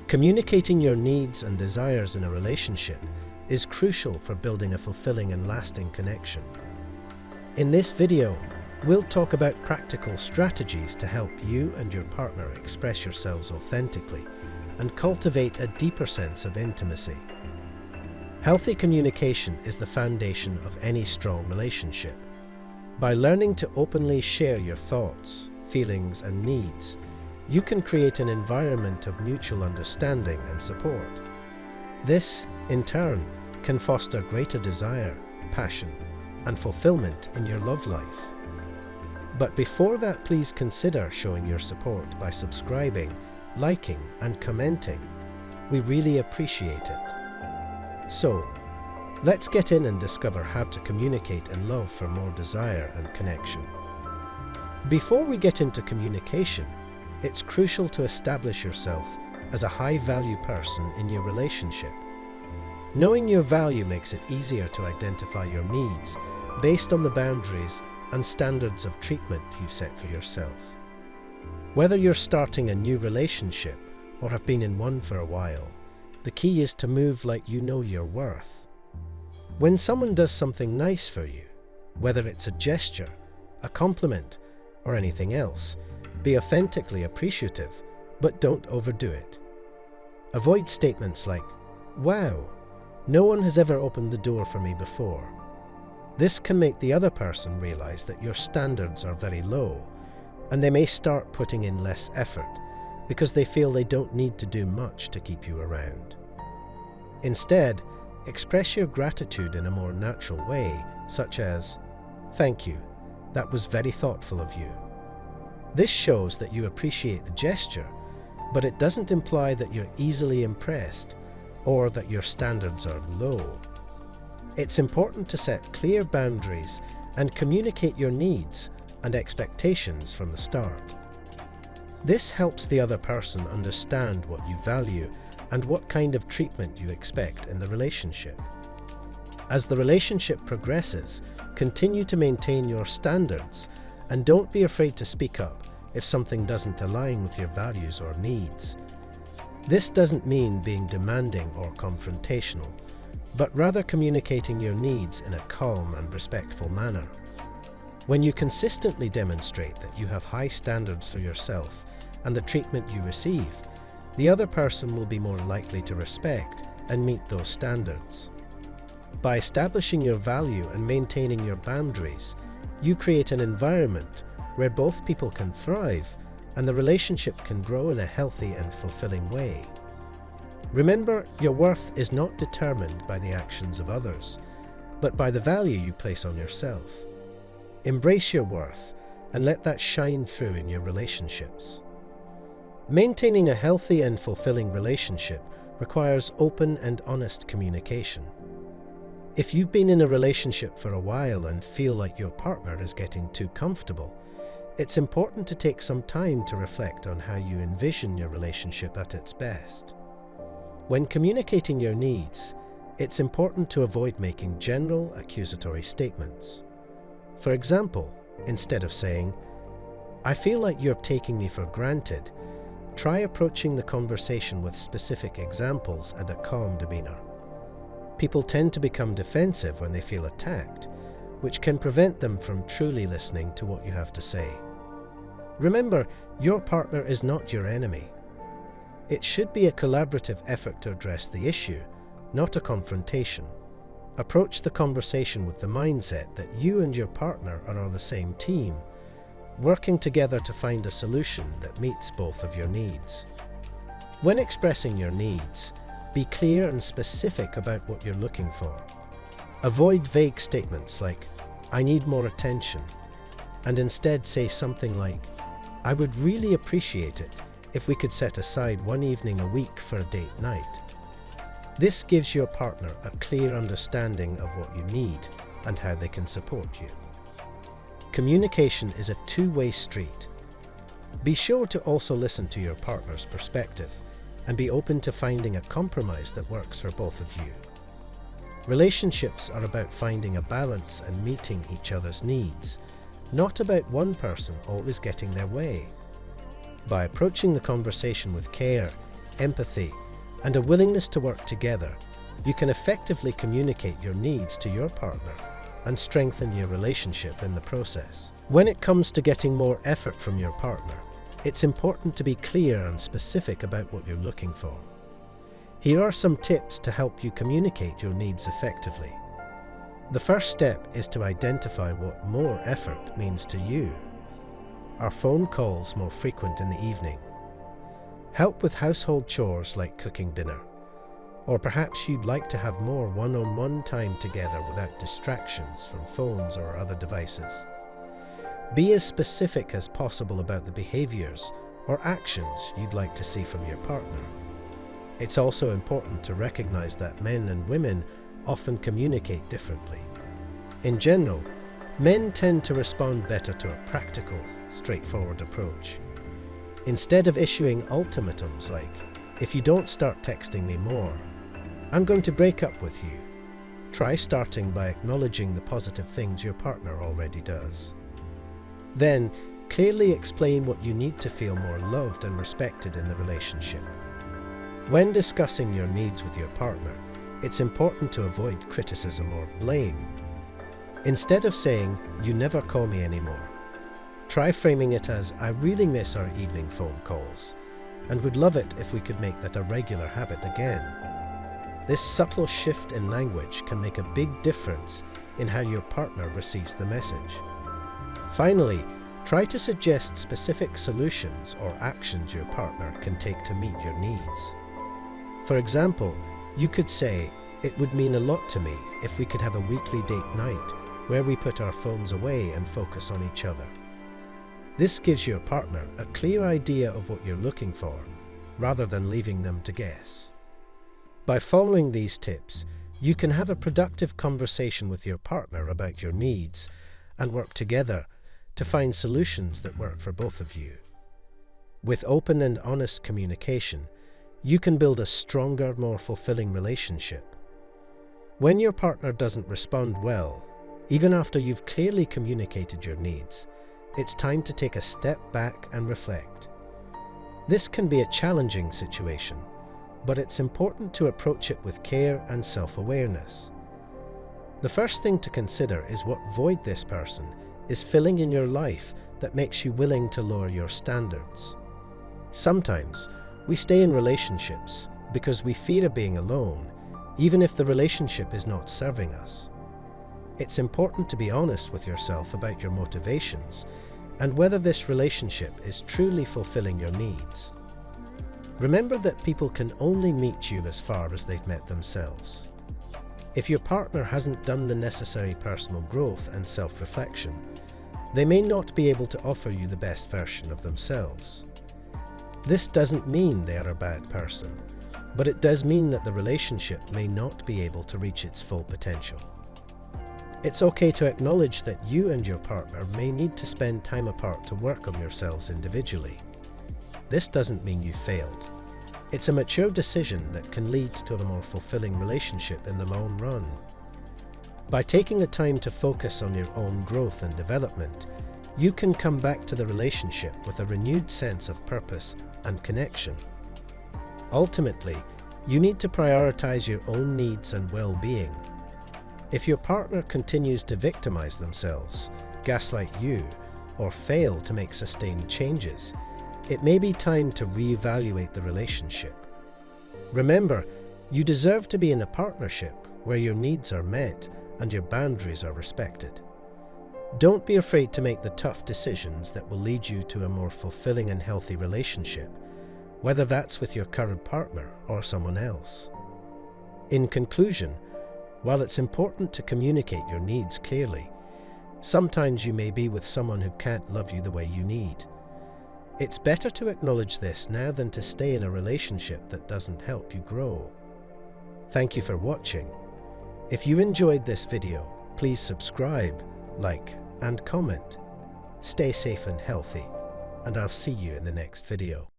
Communicating your needs and desires in a relationship is crucial for building a fulfilling and lasting connection. In this video, we'll talk about practical strategies to help you and your partner express yourselves authentically and cultivate a deeper sense of intimacy. Healthy communication is the foundation of any strong relationship. By learning to openly share your thoughts, feelings, and needs, you can create an environment of mutual understanding and support. This, in turn, can foster greater desire, passion, and fulfillment in your love life. But before that, please consider showing your support by subscribing, liking, and commenting. We really appreciate it. So, let's get in and discover how to communicate in love for more desire and connection. Before we get into communication, it's crucial to establish yourself as a high-value person in your relationship. Knowing your value makes it easier to identify your needs based on the boundaries and standards of treatment you set for yourself. Whether you're starting a new relationship or have been in one for a while, the key is to move like you know your worth. When someone does something nice for you, whether it's a gesture, a compliment, or anything else, be authentically appreciative, but don't overdo it. Avoid statements like, "Wow, no one has ever opened the door for me before." This can make the other person realize that your standards are very low, and they may start putting in less effort because they feel they don't need to do much to keep you around. Instead, express your gratitude in a more natural way, such as, "Thank you, that was very thoughtful of you." This shows that you appreciate the gesture, but it doesn't imply that you're easily impressed or that your standards are low. It's important to set clear boundaries and communicate your needs and expectations from the start. This helps the other person understand what you value and what kind of treatment you expect in the relationship. As the relationship progresses, continue to maintain your standards and don't be afraid to speak up if something doesn't align with your values or needs. This doesn't mean being demanding or confrontational, but rather communicating your needs in a calm and respectful manner. When you consistently demonstrate that you have high standards for yourself and the treatment you receive, the other person will be more likely to respect and meet those standards. By establishing your value and maintaining your boundaries, you create an environment where both people can thrive and the relationship can grow in a healthy and fulfilling way. Remember, your worth is not determined by the actions of others, but by the value you place on yourself. Embrace your worth and let that shine through in your relationships. Maintaining a healthy and fulfilling relationship requires open and honest communication. If you've been in a relationship for a while and feel like your partner is getting too comfortable, it's important to take some time to reflect on how you envision your relationship at its best. When communicating your needs, it's important to avoid making general accusatory statements. For example, instead of saying, "I feel like you're taking me for granted," try approaching the conversation with specific examples and a calm demeanor. People tend to become defensive when they feel attacked, which can prevent them from truly listening to what you have to say. Remember, your partner is not your enemy. It should be a collaborative effort to address the issue, not a confrontation. Approach the conversation with the mindset that you and your partner are on the same team, working together to find a solution that meets both of your needs. When expressing your needs, be clear and specific about what you're looking for. Avoid vague statements like, "I need more attention," and instead say something like, "I would really appreciate it if we could set aside one evening a week for a date night." This gives your partner a clear understanding of what you need and how they can support you. Communication is a two-way street. Be sure to also listen to your partner's perspective and be open to finding a compromise that works for both of you. Relationships are about finding a balance and meeting each other's needs, not about one person always getting their way. By approaching the conversation with care, empathy, and a willingness to work together, you can effectively communicate your needs to your partner and strengthen your relationship in the process. When it comes to getting more effort from your partner, it's important to be clear and specific about what you're looking for. Here are some tips to help you communicate your needs effectively. The first step is to identify what more effort means to you. Are phone calls more frequent in the evening? Help with household chores like cooking dinner? Or perhaps you'd like to have more one-on-one time together without distractions from phones or other devices. Be as specific as possible about the behaviors or actions you'd like to see from your partner. It's also important to recognize that men and women often communicate differently. In general, men tend to respond better to a practical, straightforward approach. Instead of issuing ultimatums like, "If you don't start texting me more, I'm going to break up with you," try starting by acknowledging the positive things your partner already does. Then, clearly explain what you need to feel more loved and respected in the relationship. When discussing your needs with your partner, it's important to avoid criticism or blame. Instead of saying, "You never call me anymore," try framing it as, "I really miss our evening phone calls and would love it if we could make that a regular habit again." This subtle shift in language can make a big difference in how your partner receives the message. Finally, try to suggest specific solutions or actions your partner can take to meet your needs. For example, you could say, "It would mean a lot to me if we could have a weekly date night where we put our phones away and focus on each other." This gives your partner a clear idea of what you're looking for, rather than leaving them to guess. By following these tips, you can have a productive conversation with your partner about your needs and work together to find solutions that work for both of you. With open and honest communication, you can build a stronger, more fulfilling relationship. When your partner doesn't respond well, even after you've clearly communicated your needs, it's time to take a step back and reflect. This can be a challenging situation, but it's important to approach it with care and self-awareness. The first thing to consider is what void this person is filling in your life that makes you willing to lower your standards. Sometimes, we stay in relationships because we fear being alone, even if the relationship is not serving us. It's important to be honest with yourself about your motivations and whether this relationship is truly fulfilling your needs. Remember that people can only meet you as far as they've met themselves. If your partner hasn't done the necessary personal growth and self-reflection, they may not be able to offer you the best version of themselves. This doesn't mean they are a bad person, but it does mean that the relationship may not be able to reach its full potential. It's okay to acknowledge that you and your partner may need to spend time apart to work on yourselves individually. This doesn't mean you failed. It's a mature decision that can lead to a more fulfilling relationship in the long run. By taking the time to focus on your own growth and development, you can come back to the relationship with a renewed sense of purpose and connection. Ultimately, you need to prioritize your own needs and well-being. If your partner continues to victimize themselves, gaslight you, or fail to make sustained changes, it may be time to reevaluate the relationship. Remember, you deserve to be in a partnership where your needs are met and your boundaries are respected. Don't be afraid to make the tough decisions that will lead you to a more fulfilling and healthy relationship, whether that's with your current partner or someone else. In conclusion, while it's important to communicate your needs clearly, sometimes you may be with someone who can't love you the way you need. It's better to acknowledge this now than to stay in a relationship that doesn't help you grow. Thank you for watching. If you enjoyed this video, please subscribe, like, and comment. Stay safe and healthy, and I'll see you in the next video.